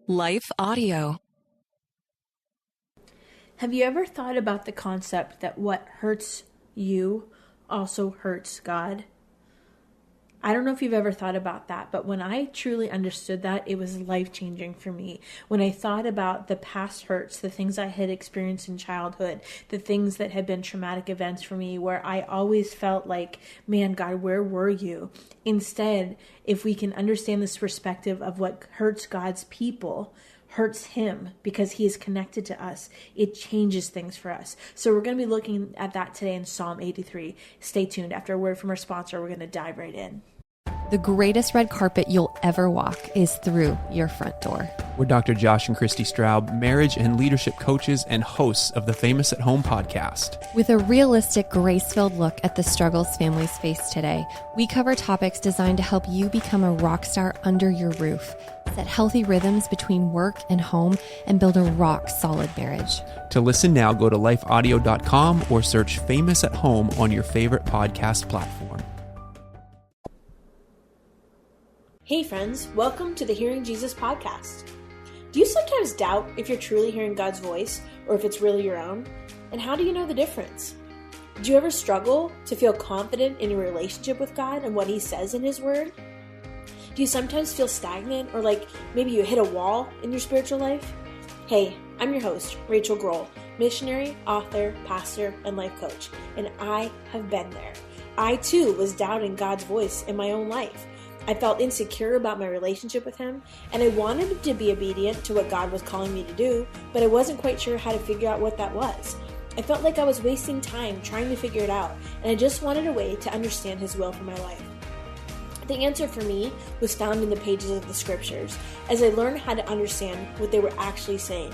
Life Audio. Have you ever thought about the concept that what hurts you also hurts God? I don't know if you've ever thought about that, but when I truly understood that, it was life-changing for me. When I thought about the past hurts, the things I had experienced in childhood, the things that had been traumatic events for me, where I always felt like, man, God, where were you? Instead, if we can understand this perspective of what hurts God's people, hurts him because he is connected to us, it changes things for us. So we're going to be looking at that today in Psalm 83. Stay tuned. After a word from our sponsor, we're going to dive right in. The greatest red carpet you'll ever walk is through your front door. We're Dr. Josh and Christy Straub, marriage and leadership coaches and hosts of the Famous at Home podcast. With a realistic, grace-filled look at the struggles families face today, we cover topics designed to help you become a rock star under your roof, set healthy rhythms between work and home, and build a rock-solid marriage. To listen now, go to lifeaudio.com or search Famous at Home on your favorite podcast platform. Hey friends, welcome to the Hearing Jesus podcast. Do you sometimes doubt if you're truly hearing God's voice or if it's really your own? And how do you know the difference? Do you ever struggle to feel confident in your relationship with God and what He says in His Word? Do you sometimes feel stagnant or like maybe you hit a wall in your spiritual life? Hey, I'm your host, Rachel Grohl, missionary, author, pastor, and life coach, and I have been there. I too was doubting God's voice in my own life. I felt insecure about my relationship with Him, and I wanted to be obedient to what God was calling me to do, but I wasn't quite sure how to figure out what that was. I felt like I was wasting time trying to figure it out, and I just wanted a way to understand His will for my life. The answer for me was found in the pages of the scriptures, as I learned how to understand what they were actually saying.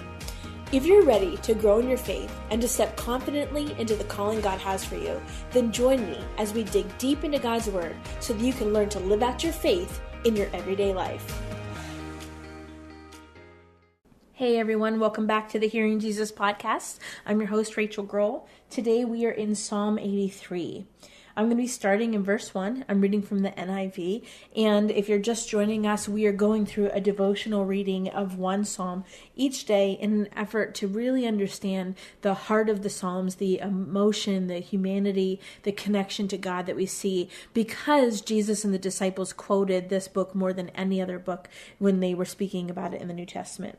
If you're ready to grow in your faith and to step confidently into the calling God has for you, then join me as we dig deep into God's Word so that you can learn to live out your faith in your everyday life. Hey everyone, welcome back to the Hearing Jesus podcast. I'm your host, Rachel Grohl. Today we are in Psalm 83. I'm going to be starting in verse 1. I'm reading from the NIV. And if you're just joining us, we are going through a devotional reading of one psalm each day in an effort to really understand the heart of the psalms, the emotion, the humanity, the connection to God that we see, because Jesus and the disciples quoted this book more than any other book when they were speaking about it in the New Testament.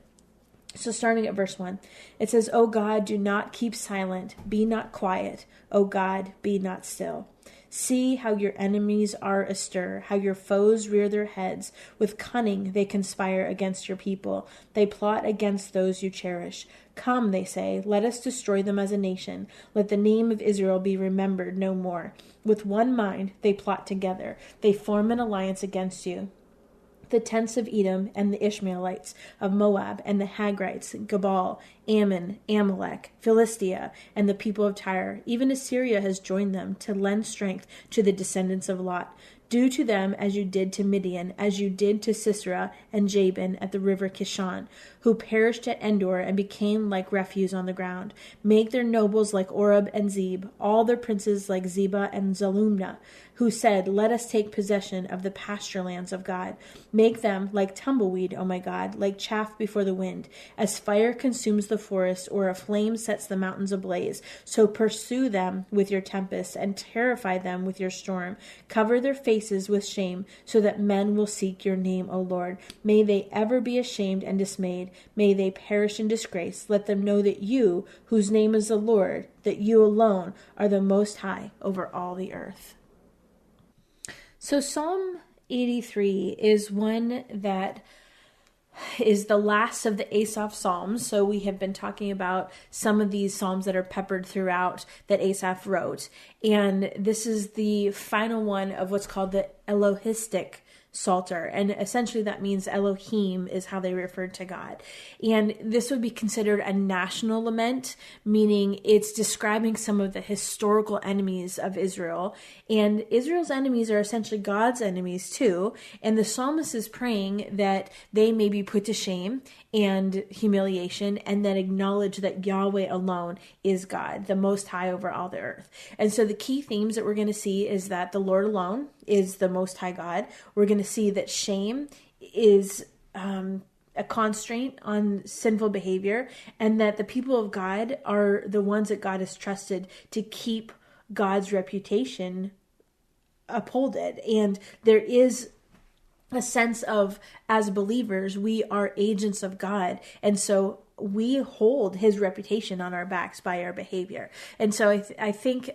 So starting at verse 1, it says, O God, do not keep silent, be not quiet. O God, be not still. See how your enemies are astir, how your foes rear their heads. With cunning they conspire against your people. They plot against those you cherish. Come, they say, let us destroy them as a nation. Let the name of Israel be remembered no more. With one mind they plot together. They form an alliance against you. The tents of Edom and the Ishmaelites of Moab and the Hagrites, Gebal, Ammon, Amalek, Philistia, and the people of Tyre. Even Assyria has joined them to lend strength to the descendants of Lot. Do to them as you did to Midian, as you did to Sisera and Jabin at the river Kishon, who perished at Endor and became like refuse on the ground. Make their nobles like Oreb and Zeb, all their princes like Zebah and Zalmunna, who said, let us take possession of the pasture lands of God. Make them like tumbleweed, O my God, like chaff before the wind. As fire consumes the forest, or a flame sets the mountains ablaze, so pursue them with your tempest and terrify them with your storm. Cover their faces with shame, so that men will seek your name, O Lord. May they ever be ashamed and dismayed. May they perish in disgrace. Let them know that you, whose name is the Lord, that you alone are the Most High over all the earth. So Psalm 83 is one that is the last of the Asaph Psalms. So we have been talking about some of these Psalms that are peppered throughout that Asaph wrote. And this is the final one of what's called the Elohistic Psalter, and essentially that means Elohim is how they referred to God. And this would be considered a national lament, meaning it's describing some of the historical enemies of Israel, and Israel's enemies are essentially God's enemies too, and the psalmist is praying that they may be put to shame and humiliation, and then acknowledge that Yahweh alone is God, the Most High over all the earth. And so the key themes that we're going to see is that the Lord alone is the Most High God. We're going to see that shame is a constraint on sinful behavior, and that the people of God are the ones that God has trusted to keep God's reputation upholded. And there is a sense of, as believers, we are agents of God. And so we hold his reputation on our backs by our behavior. And so I think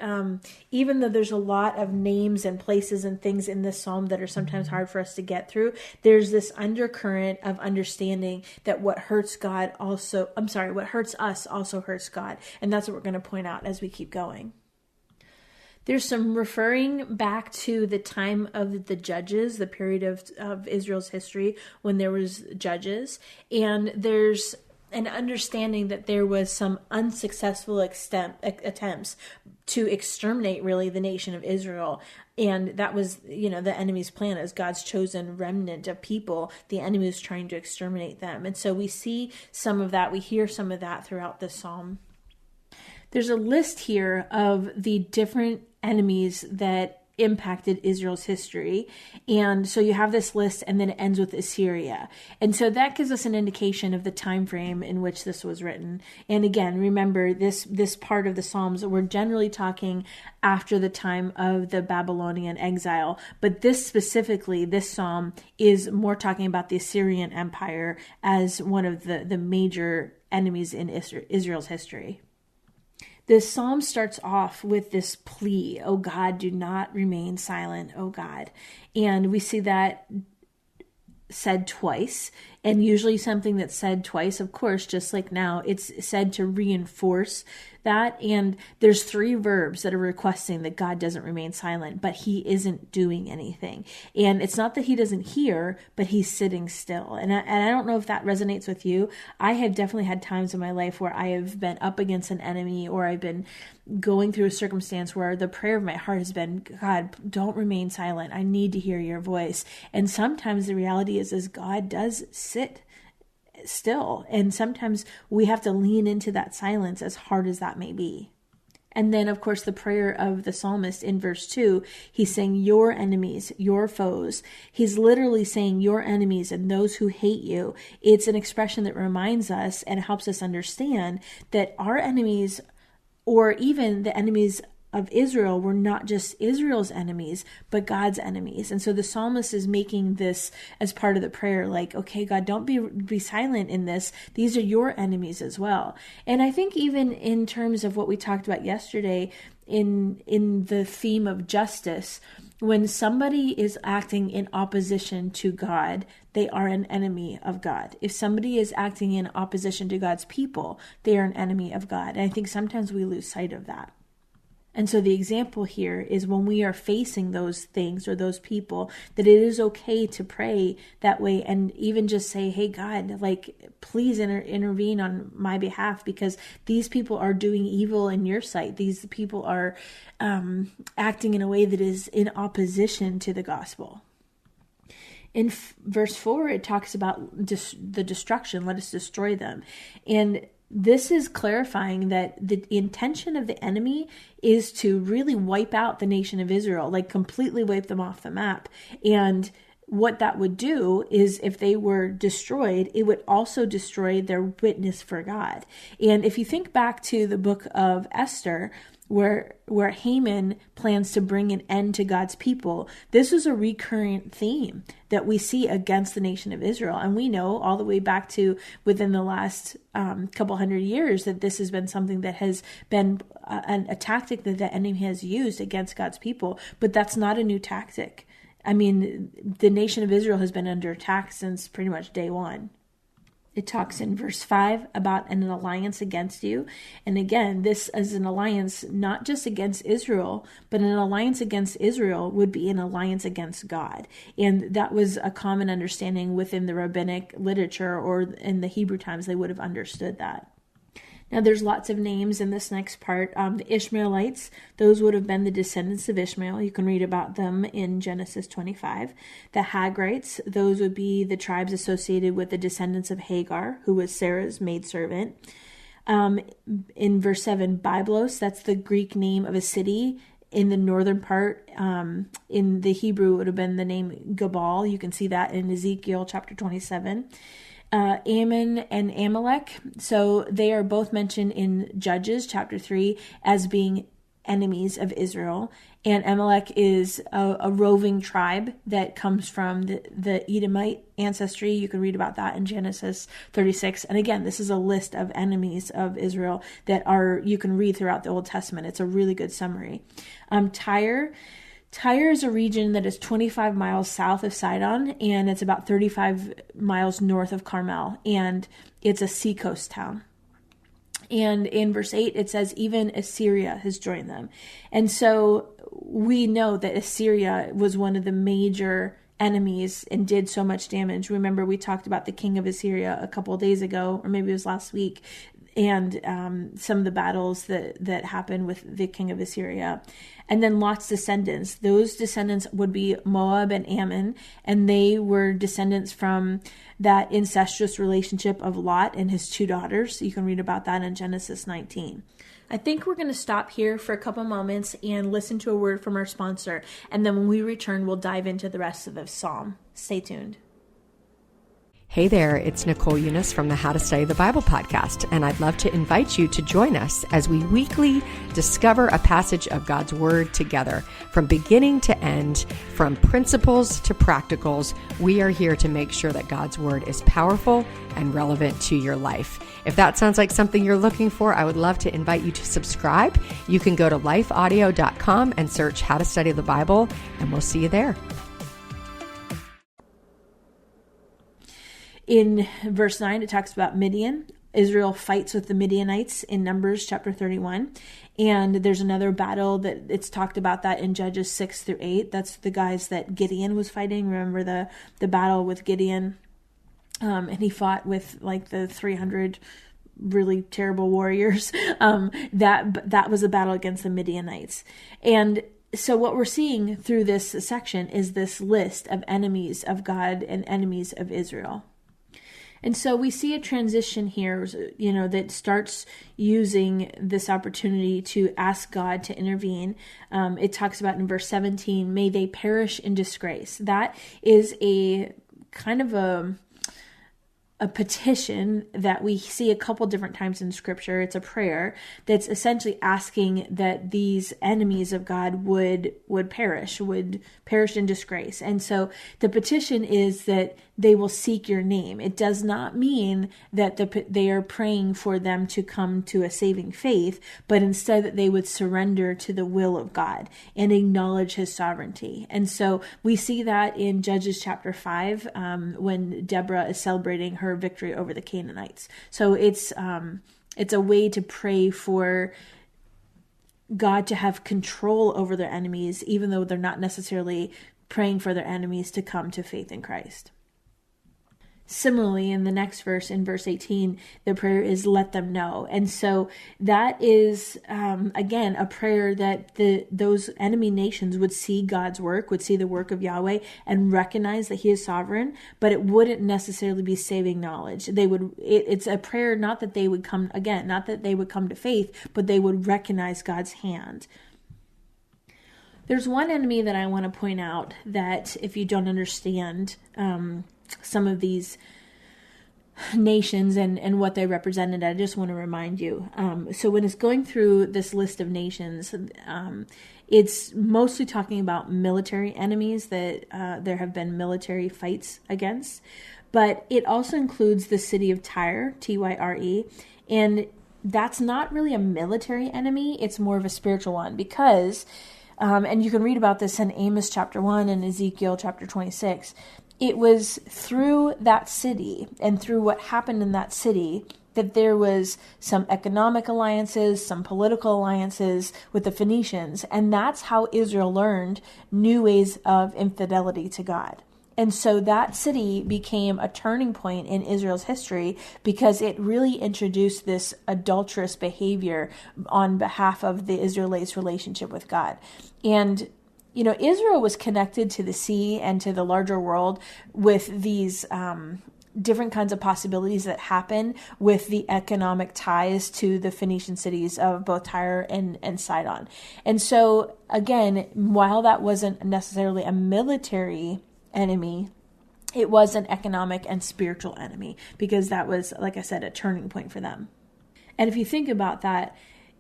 even though there's a lot of names and places and things in this psalm that are sometimes hard for us to get through, there's this undercurrent of understanding that what hurts us also hurts God. And that's what we're going to point out as we keep going. There's some referring back to the time of the judges, the period of Israel's history when there was judges. And there's an understanding that there was some unsuccessful attempts to exterminate really the nation of Israel. And that was, the enemy's plan as God's chosen remnant of people. The enemy was trying to exterminate them. And so we see some of that. We hear some of that throughout the psalm. There's a list here of the different enemies that impacted Israel's history. And so you have this list, and then it ends with Assyria. And so that gives us an indication of the time frame in which this was written. And again, remember this part of the Psalms, we're generally talking after the time of the Babylonian exile. But this psalm is more talking about the Assyrian Empire as one of the major enemies in Israel's history. This psalm starts off with this plea, "Oh God, do not remain silent, oh God." And we see that said twice, and usually something that's said twice, of course, just like now, it's said to reinforce that. And there's 3 verbs that are requesting that God doesn't remain silent, but he isn't doing anything. And it's not that he doesn't hear, but he's sitting still. And I don't know if that resonates with you. I have definitely had times in my life where I have been up against an enemy, or I've been going through a circumstance where the prayer of my heart has been, God, don't remain silent. I need to hear your voice. And sometimes the reality is God does sit still. And sometimes we have to lean into that silence, as hard as that may be. And then, of course, the prayer of the psalmist in verse 2, he's saying, your enemies, your foes. He's literally saying your enemies and those who hate you. It's an expression that reminds us and helps us understand that our enemies, or even the enemies of Israel, were not just Israel's enemies, but God's enemies. And so the psalmist is making this as part of the prayer, like, okay, God, don't be silent in this. These are your enemies as well. And I think even in terms of what we talked about yesterday in the theme of justice, when somebody is acting in opposition to God, they are an enemy of God. If somebody is acting in opposition to God's people, they are an enemy of God. And I think sometimes we lose sight of that. And so the example here is when we are facing those things or those people, that it is okay to pray that way and even just say, hey, God, like, please intervene on my behalf, because these people are doing evil in your sight. These people are acting in a way that is in opposition to the gospel. In verse 4, it talks about the destruction. Let us destroy them. And this is clarifying that the intention of the enemy is to really wipe out the nation of Israel, like completely wipe them off the map. And what that would do is, if they were destroyed, it would also destroy their witness for God. And if you think back to the book of Esther, where Haman plans to bring an end to God's people, this is a recurrent theme that we see against the nation of Israel. And we know all the way back to within the last couple hundred years that this has been something that has been a tactic that the enemy has used against God's people. But that's not a new tactic. I mean, the nation of Israel has been under attack since pretty much day one. It talks in verse 5 about an alliance against you. And again, this is an alliance not just against Israel, but an alliance against Israel would be an alliance against God. And that was a common understanding within the rabbinic literature, or in the Hebrew times, they would have understood that. Now, there's lots of names in this next part. The Ishmaelites, those would have been the descendants of Ishmael. You can read about them in Genesis 25. The Hagrites, those would be the tribes associated with the descendants of Hagar, who was Sarah's maidservant. In verse 7, Byblos, that's the Greek name of a city in the northern part. In the Hebrew, it would have been the name Gabal. You can see that in Ezekiel chapter 27. Ammon and Amalek. So they are both mentioned in Judges chapter 3 as being enemies of Israel. And Amalek is a roving tribe that comes from the Edomite ancestry. You can read about that in Genesis 36. And again, this is a list of enemies of Israel that you can read throughout the Old Testament. It's a really good summary. Tyre is a region that is 25 miles south of Sidon, and it's about 35 miles north of Carmel, and it's a seacoast town. And in verse 8, it says, even Assyria has joined them. And so we know that Assyria was one of the major enemies and did so much damage. Remember, we talked about the king of Assyria a couple of days ago, or maybe it was last week, and some of the battles that happened with the king of Assyria. And then Lot's descendants. Those descendants would be Moab and Ammon, and they were descendants from that incestuous relationship of Lot and his two daughters. You can read about that in Genesis 19. I think we're going to stop here for a couple moments and listen to a word from our sponsor. And then when we return, we'll dive into the rest of the psalm. Stay tuned. Hey there, it's Nicole Eunice from the How to Study the Bible podcast, and I'd love to invite you to join us as we weekly discover a passage of God's Word together. From beginning to end, from principles to practicals, we are here to make sure that God's Word is powerful and relevant to your life. If that sounds like something you're looking for, I would love to invite you to subscribe. You can go to lifeaudio.com and search How to Study the Bible, and we'll see you there. In verse 9, it talks about Midian. Israel fights with the Midianites in Numbers chapter 31. And there's another battle that it's talked about that in Judges 6 through 8. That's the guys that Gideon was fighting. Remember the battle with Gideon? And he fought with like the 300 really terrible warriors. That was a battle against the Midianites. And so what we're seeing through this section is this list of enemies of God and enemies of Israel. And so we see a transition here, that starts using this opportunity to ask God to intervene. It talks about in verse 17, may they perish in disgrace. That is a kind of a petition that we see a couple different times in Scripture. It's a prayer that's essentially asking that these enemies of God would perish in disgrace. And so the petition is that they will seek your name. It does not mean that they are praying for them to come to a saving faith, but instead that they would surrender to the will of God and acknowledge his sovereignty. And so we see that in Judges chapter 5 when Deborah is celebrating her victory over the Canaanites. So it's a way to pray for God to have control over their enemies, even though they're not necessarily praying for their enemies to come to faith in Christ. Similarly, in the next verse, in verse 18, the prayer is let them know. And so that is, again, a prayer that those enemy nations would see God's work, would see the work of Yahweh and recognize that he is sovereign, but it wouldn't necessarily be saving knowledge. It's a prayer not that they would come to faith, but they would recognize God's hand. There's one enemy that I want to point out that if you don't understand some of these nations and what they represented, I just want to remind you. So when it's going through this list of nations, it's mostly talking about military enemies that there have been military fights against. But it also includes the city of Tyre, Tyre, and that's not really a military enemy. It's more of a spiritual one because, and you can read about this in Amos chapter 1 and Ezekiel chapter 26, it was through that city and through what happened in that city that there was some economic alliances, some political alliances with the Phoenicians, and that's how Israel learned new ways of infidelity to God. And so that city became a turning point in Israel's history because it really introduced this adulterous behavior on behalf of the Israelites' relationship with God. And Israel was connected to the sea and to the larger world with these different kinds of possibilities that happen with the economic ties to the Phoenician cities of both Tyre and Sidon. And so, again, while that wasn't necessarily a military enemy, it was an economic and spiritual enemy, because that was, like I said, a turning point for them. And if you think about that,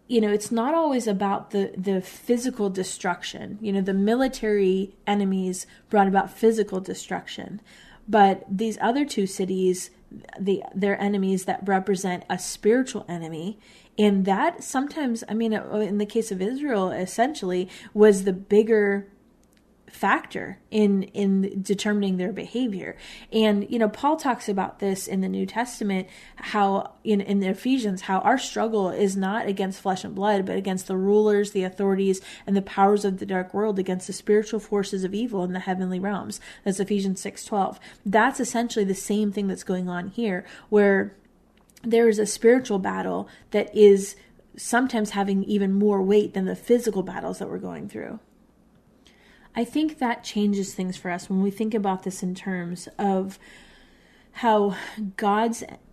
it's not always about the physical destruction. The military enemies brought about physical destruction. But these other two cities, they're enemies that represent a spiritual enemy. And that sometimes, in the case of Israel, essentially was the bigger factor in determining their behavior. And Paul talks about this in the New Testament, how in Ephesians, how our struggle is not against flesh and blood, but against the rulers, the authorities, and the powers of the dark world, against the spiritual forces of evil in the heavenly realms. That's Ephesians 6:12. That's essentially the same thing that's going on here, where there is a spiritual battle that is sometimes having even more weight than the physical battles that we're going through. I think that changes things for us when we think about this in terms of how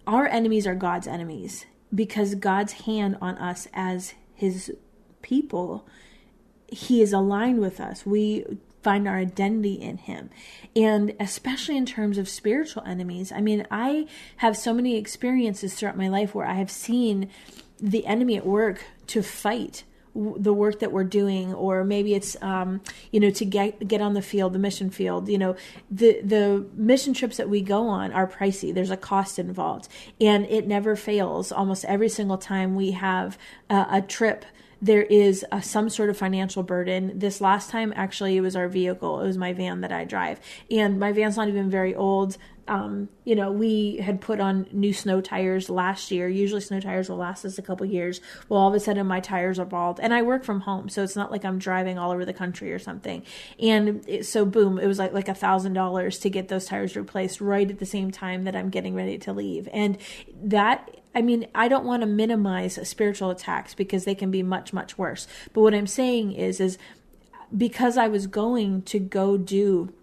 our enemies are God's enemies, because God's hand on us as his people, he is aligned with us. We find our identity in him. And especially in terms of spiritual enemies, I have so many experiences throughout my life where I have seen the enemy at work to fight the work that we're doing, or maybe it's to get on the field, the mission field. The mission trips that we go on are pricey. There's a cost involved, and it never fails. Almost every single time we have a trip, there is some sort of financial burden. This last time, actually, it was our vehicle. It was my van that I drive, and my van's not even very old. We had put on new snow tires last year. Usually snow tires will last us a couple years. Well, all of a sudden my tires are bald, and I work from home, so it's not like I'm driving all over the country or something. And so boom, it was like $1,000 to get those tires replaced right at the same time that I'm getting ready to leave. And that, I don't want to minimize spiritual attacks, because they can be much, much worse. But what I'm saying is because I was going to go do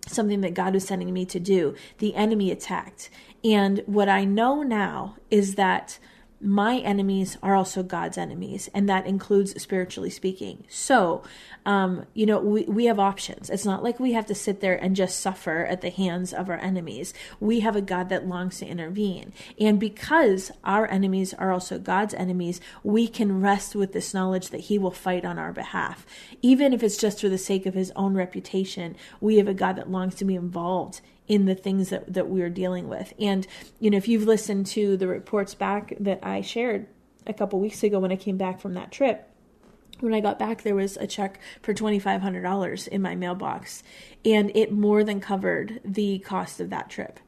something that God was sending me to do, the enemy attacked. And what I know now is that my enemies are also God's enemies, and that includes spiritually speaking. So, we have options. It's not like we have to sit there and just suffer at the hands of our enemies. We have a God that longs to intervene. And because our enemies are also God's enemies, we can rest with this knowledge that he will fight on our behalf. Even if it's just for the sake of his own reputation, we have a God that longs to be involved in the things that we're dealing with. And, if you've listened to the reports back that I shared a couple weeks ago when I came back from that trip, when I got back, there was a check for $2,500 in my mailbox, and it more than covered the cost of that trip.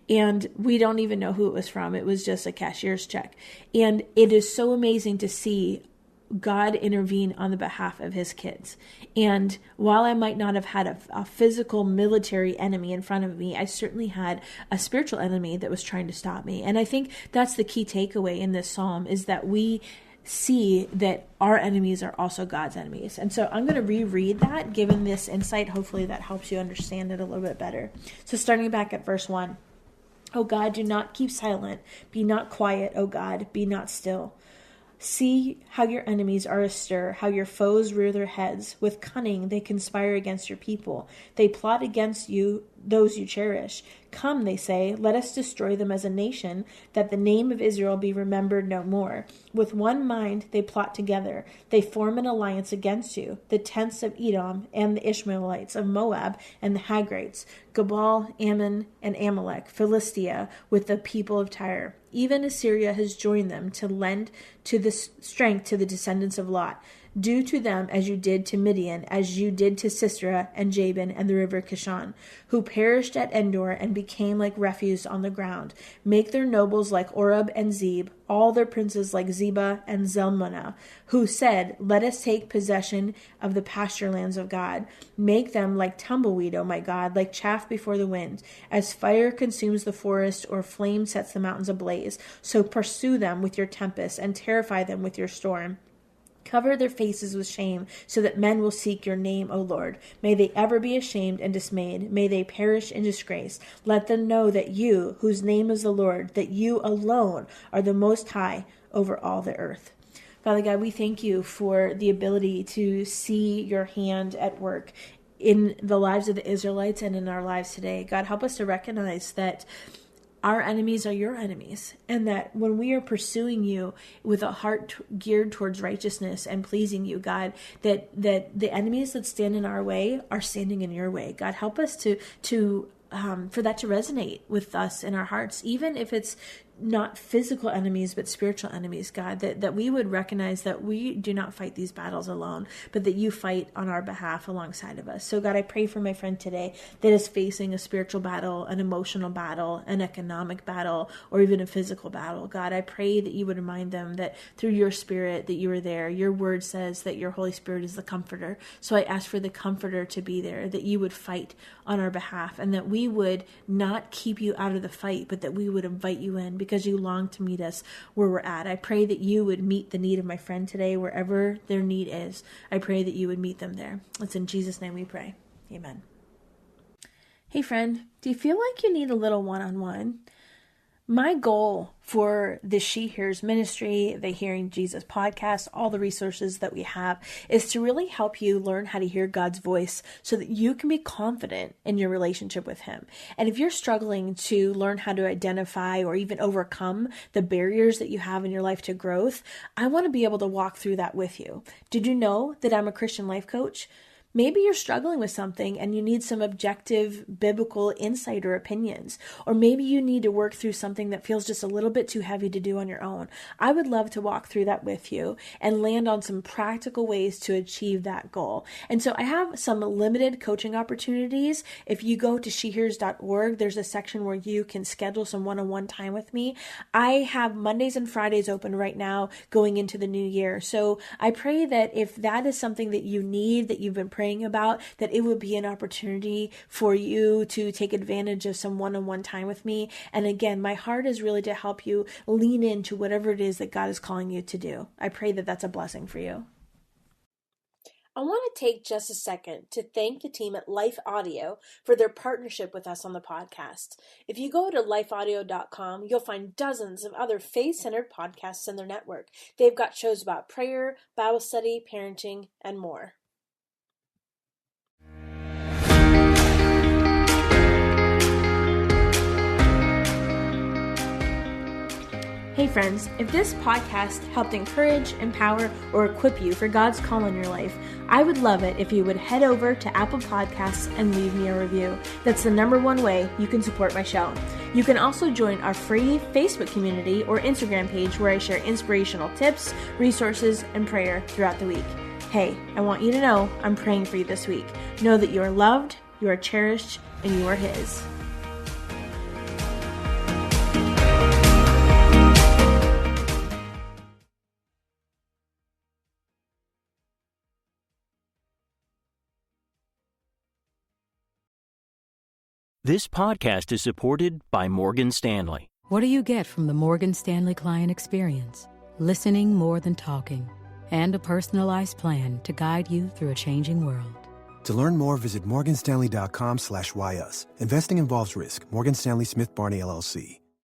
And we don't even know who it was from. It was just a cashier's check. And it is so amazing to see God intervene on the behalf of his kids. And while I might not have had a physical military enemy in front of me, I certainly had a spiritual enemy that was trying to stop me. And I think that's the key takeaway in this psalm, is that we see that our enemies are also God's enemies. And so I'm going to reread that, given this insight. Hopefully that helps you understand it a little bit better. So starting back at verse 1. O God, do not keep silent. Be not quiet, O God, be not still. See how your enemies are astir, how your foes rear their heads. With cunning they conspire against your people. They plot against you, those you cherish. Come, they say, let us destroy them as a nation, that the name of Israel be remembered no more. With one mind they plot together. They form an alliance against you, the tents of Edom and the Ishmaelites of Moab and the Hagrites, Gebal, Ammon, and Amalek, Philistia, with the people of Tyre. Even Assyria has joined them to lend to the strength to the descendants of Lot. Do to them as you did to Midian, as you did to Sisera and Jabin and the river Kishon, who perished at Endor and became like refuse on the ground. Make their nobles like Oreb and Zeb, all their princes like Zebah and Zalmunna, who said, let us take possession of the pasture lands of God. Make them like tumbleweed, O my God, like chaff before the wind. As fire consumes the forest or flame sets the mountains ablaze, so pursue them with your tempest and terrify them with your storm. Cover their faces with shame, so that men will seek your name, O Lord. May they ever be ashamed and dismayed. May they perish in disgrace. Let them know that you, whose name is the Lord, that you alone are the Most High over all the earth. Father God, we thank you for the ability to see your hand at work in the lives of the Israelites and in our lives today. God, help us to recognize that our enemies are your enemies, and that when we are pursuing you with a heart geared towards righteousness and pleasing you, God, that the enemies that stand in our way are standing in your way. God, help us to for that to resonate with us in our hearts, even if it's not physical enemies, but spiritual enemies, God, that we would recognize that we do not fight these battles alone, but that you fight on our behalf alongside of us. So God, I pray for my friend today that is facing a spiritual battle, an emotional battle, an economic battle, or even a physical battle. God, I pray that you would remind them that through your Spirit that you are there. Your word says that your Holy Spirit is the comforter. So I ask for the comforter to be there, that you would fight on our behalf, and that we would not keep you out of the fight, but that we would invite you in, because you long to meet us where we're at. I pray that you would meet the need of my friend today, wherever their need is. I pray that you would meet them there. It's in Jesus' name we pray. Amen. Hey friend, do you feel like you need a little one-on-one? My goal for the She Hears ministry, the Hearing Jesus podcast, all the resources that we have, is to really help you learn how to hear God's voice so that you can be confident in your relationship with Him. And if you're struggling to learn how to identify or even overcome the barriers that you have in your life to growth, I want to be able to walk through that with you. Did you know that I'm a Christian life coach? Maybe you're struggling with something and you need some objective biblical insight or opinions. Or maybe you need to work through something that feels just a little bit too heavy to do on your own. I would love to walk through that with you and land on some practical ways to achieve that goal. And so I have some limited coaching opportunities. If you go to shehears.org, there's a section where you can schedule some one-on-one time with me. I have Mondays and Fridays open right now going into the new year. So I pray that if that is something that you need, that you've been praying about, that it would be an opportunity for you to take advantage of some one-on-one time with me. And again, my heart is really to help you lean into whatever it is that God is calling you to do. I pray that that's a blessing for you. I want to take just a second to thank the team at Life Audio for their partnership with us on the podcast. If you go to lifeaudio.com, you'll find dozens of other faith-centered podcasts in their network. They've got shows about prayer, Bible study, parenting, and more. Hey friends, if this podcast helped encourage, empower, or equip you for God's call in your life, I would love it if you would head over to Apple Podcasts and leave me a review. That's the #1 way you can support my show. You can also join our free Facebook community or Instagram page where I share inspirational tips, resources, and prayer throughout the week. Hey, I want you to know I'm praying for you this week. Know that you are loved, you are cherished, and you are His. This podcast is supported by Morgan Stanley. What do you get from the Morgan Stanley client experience? Listening more than talking, and a personalized plan to guide you through a changing world. To learn more, visit morganstanley.com/YUS. Investing involves risk. Morgan Stanley Smith Barney, LLC.